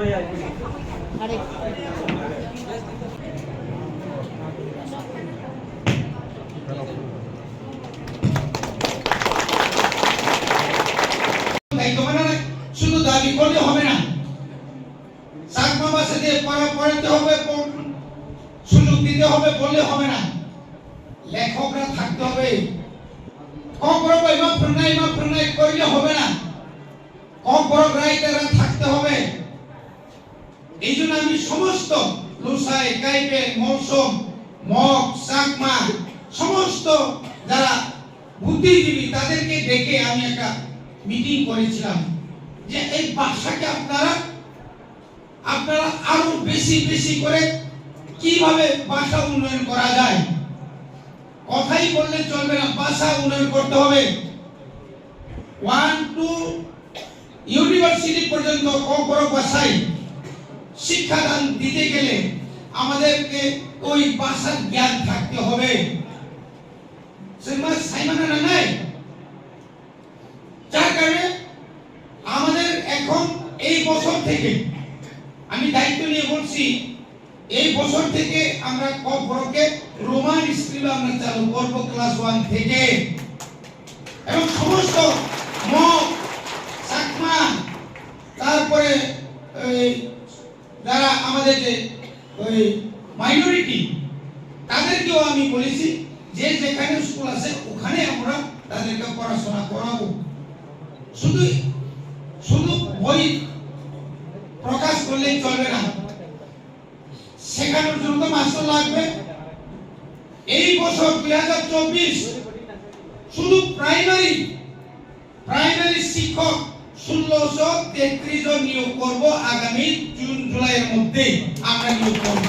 শুধু দাবি করলে হবে না, চাকমা ভাষাতে পড়াতে হবে, সুযোগ দিতে হবে বললে হবে না, লেখকরা থাকতে হবে। করলে হবে না, রাইটাররা থাকতে হবে। এই জন্য আমি সমস্ত লুসাই, কাইপে, মৌসুম, মগ, চাকমা সমস্ত যারা বুদ্ধিজীবী তাদেরকে ডেকে আমি একটা মিটিং করেছিলাম যে এই ভাষাকে আপনারা আরো বেশি বেশি করে কিভাবে ভাষা উন্নয়ন করা যায়। কথাই বললে চলবে না, ভাষা উন্নয়ন করতে হবে। 1 to ইউনিভার্সিটি পর্যন্ত বড় ভাষায় শিক্ষাদান দিতে গেলে আমাদেরকে ওই ভাষার জ্ঞান থাকতে হবে। নাই যার কারণে আমাদের এখন এই বছর থেকে আমি দায়িত্ব নিয়ে বলছি, এই বছর থেকে আমরা বড়কে রোমান স্কুল আমরা চালু করব ক্লাস 1 থেকে, এবং সমস্ত মগ, চাকমা, তারপরে যারা আমাদের যে ওই মাইনরিটি তাদেরকেও আমি বলেছি যে যেখানে স্কুল আছে ওখানে আমরা তাদেরকে পড়াশোনা করাবো। শুধু শুধু বই প্রকাশ করলেই চলবে না, শেখানোর জন্য তো মাস্টার লাগবে। এই বছর 2024 শুধু প্রাইমারি শিক্ষক 1633 জন নিয়োগ করব। আগামী জুন জুলাইয়ের মধ্যে আমরা নিয়োগ করব।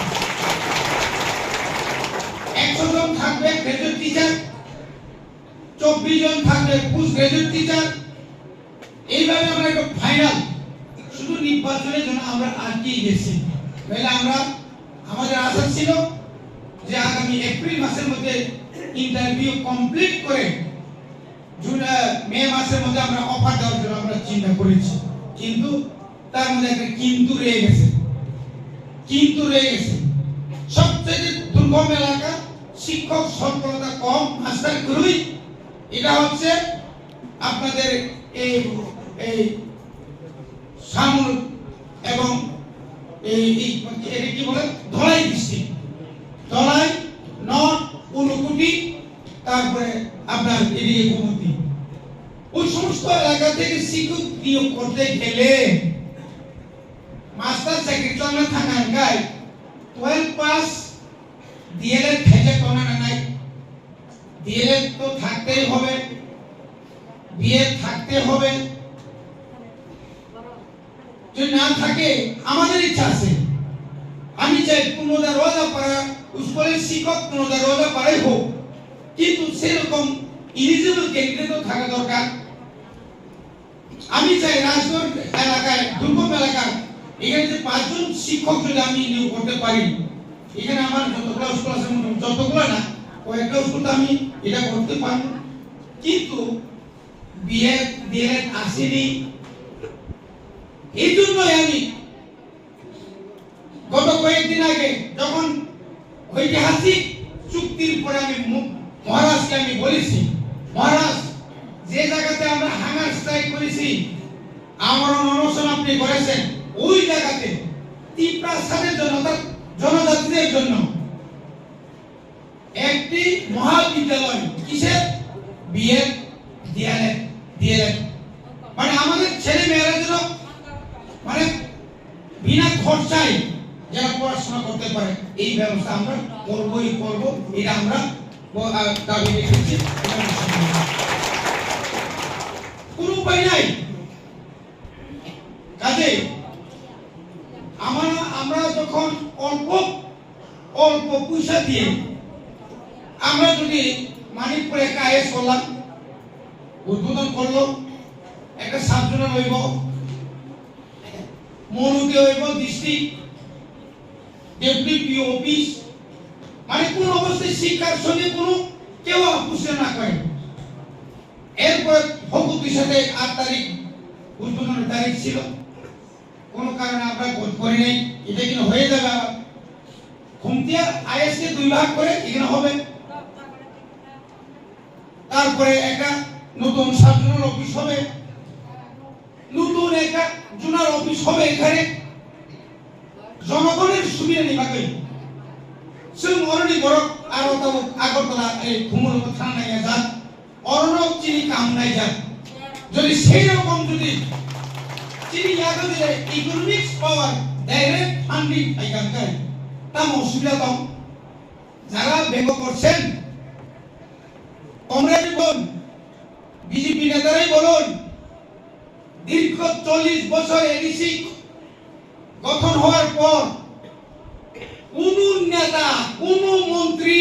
100 জন থাকবে গ্রাজুয়েট টিচার, 24 জন থাকবে পোস্ট গ্রাজুয়েট টিচার। এইভাবে আমরা একটা ফাইনাল, শুধু নির্বাচনের জন্য আমরা আটকে গেছি। তাহলে আমাদের আশা ছিল যে আগামী এপ্রিল মাসের মধ্যে ইন্টারভিউ কমপ্লিট করে মে মাসের মধ্যে আমরা অফার দেওয়ার জন্য আমরা চিন্তা করেছি। কিন্তু তার মধ্যে একটা কিন্তু রয়ে গেছে। সবচেয়ে দুর্গম এলাকা, শিক্ষক সফলতা কম, মাস্টার গ্রুই, এটা হচ্ছে আপনাদের এই সামুল এবং কি বলে ধলাই ডিস্ট্রিক্ট, ধলাই, নর্থ, ঊনকোটি, তারপরে আপনার এদিকে গোমতী, ওই সমস্ত এলাকা থেকে শিক্ষক নিয়োগ করতে গেলে মাস্টার চাকরি তো আমরা থাকার গাই 12 পাস ডিএলএড থেকে তো না নাই, ডিএলএড তো থাকতেই হবে, বিএড থাকতে হবে। যদি না থাকে আমাদের ইচ্ছা আছে, আমি চাই পুনরায় রোজা পাড়া স্কুলের শিক্ষক পুনরায় রোজা পাড়াই হোক, কিন্তু সেরকম এলিজিবল ক্যান্ডিডেটও থাকা দরকার। আমি চাই রাজনগর এলাকায়, দুর্গম এলাকায় এখানে যে 5 জন শিক্ষক যদি আমি নিয়োগ করতে পারি, এখানে আমার যতগুলো স্কুল আছে, যতগুলো না কয়েকটা স্কুল আমি এটা করতে পারবো। কিন্তু বিএড ডিএলএড আসেনি। এই জন্যই আমি গত কয়েকদিন আগে যখন ঐতিহাসিক চুক্তির পরে আমি মহারাজকে আমি বলেছি, মহারাজ যে জায়গাতে আমরা হাঙ্গার স্ট্রাইক করেছি, আমার অনশন আপনি করেছেন, ওই জায়গাতে ত্রিপ্রাসাদের জন্য, অর্থাৎ জনজাতিদের জন্য একটি মহাবিদ্যালয়, কিসের বিএড ডিএলএড, মানে আমাদের ছেলে মেয়েরা যেন মানে বিনা খরচায় যারা পড়াশোনা করতে পারে, এই ব্যবস্থা আমরা করবই করব। এটা আমরা দাবি রেখেছি। কোনো উপায় নাই। কাজে আমরা যখন অল্প পয়সা দিয়ে আমরা যদি মানিকপুরে একটা আইএস করলাম, উদ্বোধন করলো, একটা সাবজোনাল হইব, মনুতে হইব ডিস্ট্রিক্ট ডেপুটি অফিস, মানে কোন অবস্থায় শিক্ষার সঙ্গে কোনো কেউ আপুষ্ট না করে। এরপর হকুতির সাথে 8 তারিখ উদ্বোধনের তারিখ ছিল, কোন কারণে আমরা ভোট করি নাই, এটা কিন্তু হয়ে যাবে। আবার খুমতিয়া আইএস কে 2 ভাগ করে এখানে হবে। তারপরে একটা নতুন সাব জোনাল অফিস হবে, নতুন একটা জোনাল অফিস হবে এখানে জনগণের সুবিধা নিবাকে जों अरनि बरक आरो ताव আগরতলা এই খুমুল থানায় যান অরণব চিনি কাম নাই যান যদি সেই রকম যদি চিনি ইয়াগো দিলে ইকোনমিক্স পাওয়ার ডাইরেক্ট ফান্ডিং পাইগান কাই তাম অসুবিধা দं যারা ব্যঙ্গ করছেন কমরেড বল বিজেপি নেতারাই বলুন দীর্ঘ 40 বছর এডিসি গঠন হওয়ার পর কোন নেতা কোন মন্ত্রী